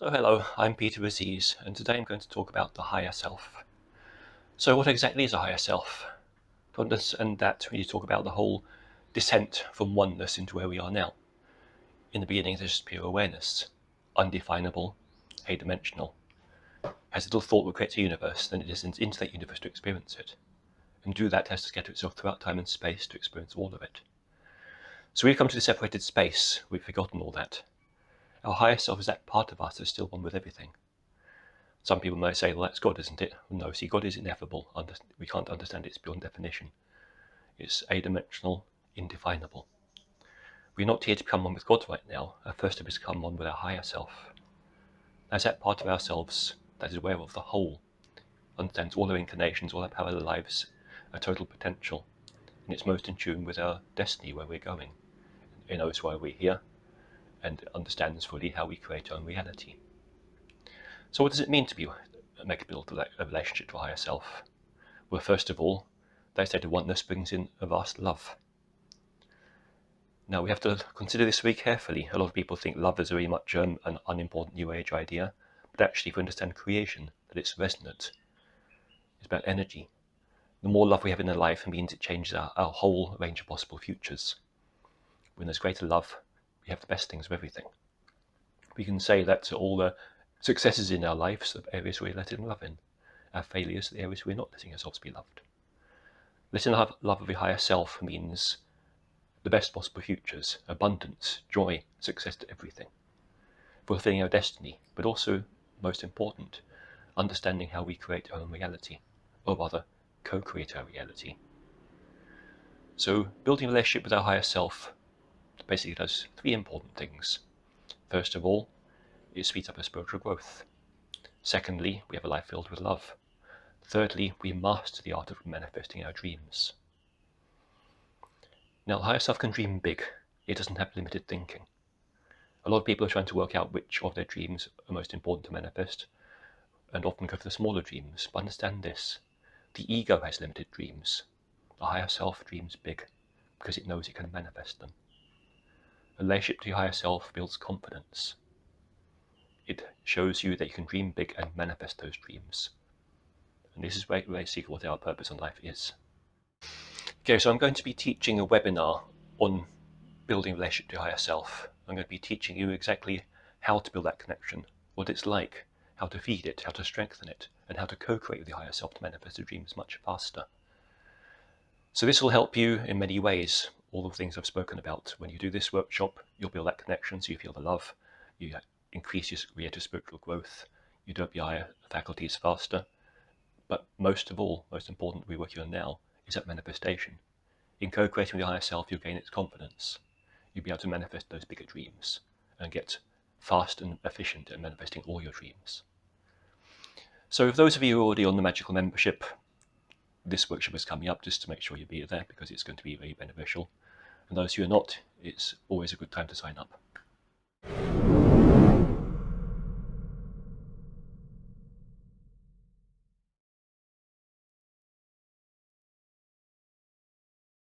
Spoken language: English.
So hello, I'm Peter Aziz, and today I'm going to talk about the higher self. So what exactly is a higher self? To understand that, we need to talk about the whole descent from oneness into where we are now. In the beginning, there's just pure awareness, undefinable, eight-dimensional. Has a little thought will create a universe, then it descends into that universe to experience it. And to do that, it has to scatter itself throughout time and space to experience all of it. So we've come to the separated space, we've forgotten all that. Our higher self is that part of us that's still one with everything. Some people may say, well, that's God, isn't it? No, see, God is ineffable. We can't understand it. It's beyond definition. It's eight-dimensional, indefinable. We're not here to become one with God right now. Our first step is to become one with our higher self. That's that part of ourselves that is aware of the whole, understands all our incarnations, all our parallel lives, our total potential, and it's most in tune with our destiny, where we're going. It knows why we're here, and understands fully how we create our own reality. So what does it mean to build a relationship to a higher self? Well, first of all, that state of oneness brings in a vast love. Now we have to consider this very carefully. A lot of people think love is very much an unimportant New Age idea, but actually if we understand creation, that it's resonant, it's about energy. The more love we have in our life, it means it changes our whole range of possible futures. When there's greater love, we have the best things of everything. We can say that all the successes in our lives are areas we're letting love in. Our failures are the areas we're not letting ourselves be loved. Letting love of the higher self means the best possible futures, abundance, joy, success to everything. Fulfilling our destiny, but also, most important, understanding how we create our own reality, or rather, co-create our reality. So, building a relationship with our higher self basically does three important things. First of all, it speeds up our spiritual growth. Secondly, we have a life filled with love. Thirdly, we master the art of manifesting our dreams. Now, the higher self can dream big. It doesn't have limited thinking. A lot of people are trying to work out which of their dreams are most important to manifest, and often go for the smaller dreams. But understand this, the ego has limited dreams. The higher self dreams big, because it knows it can manifest them. A relationship to your higher self builds confidence. It shows you that you can dream big and manifest those dreams. And this is basically what our purpose in life is. Okay, so I'm going to be teaching a webinar on building a relationship to your higher self. I'm going to be teaching you exactly how to build that connection, what it's like, how to feed it, how to strengthen it, and how to co-create with your higher self to manifest your dreams much faster. So this will help you in many ways, all the things I've spoken about. When you do this workshop, you'll build that connection, so you feel the love, you increase your spiritual growth, you develop your higher faculties faster. But most of all, most important we're working on now, is that manifestation. In co-creating with your higher self, you'll gain its confidence. You'll be able to manifest those bigger dreams and get fast and efficient at manifesting all your dreams. So if those of you who are already on the Magical membership, this workshop is coming up just to make sure you be there because it's going to be very beneficial. And those who are not, it's always a good time to sign up.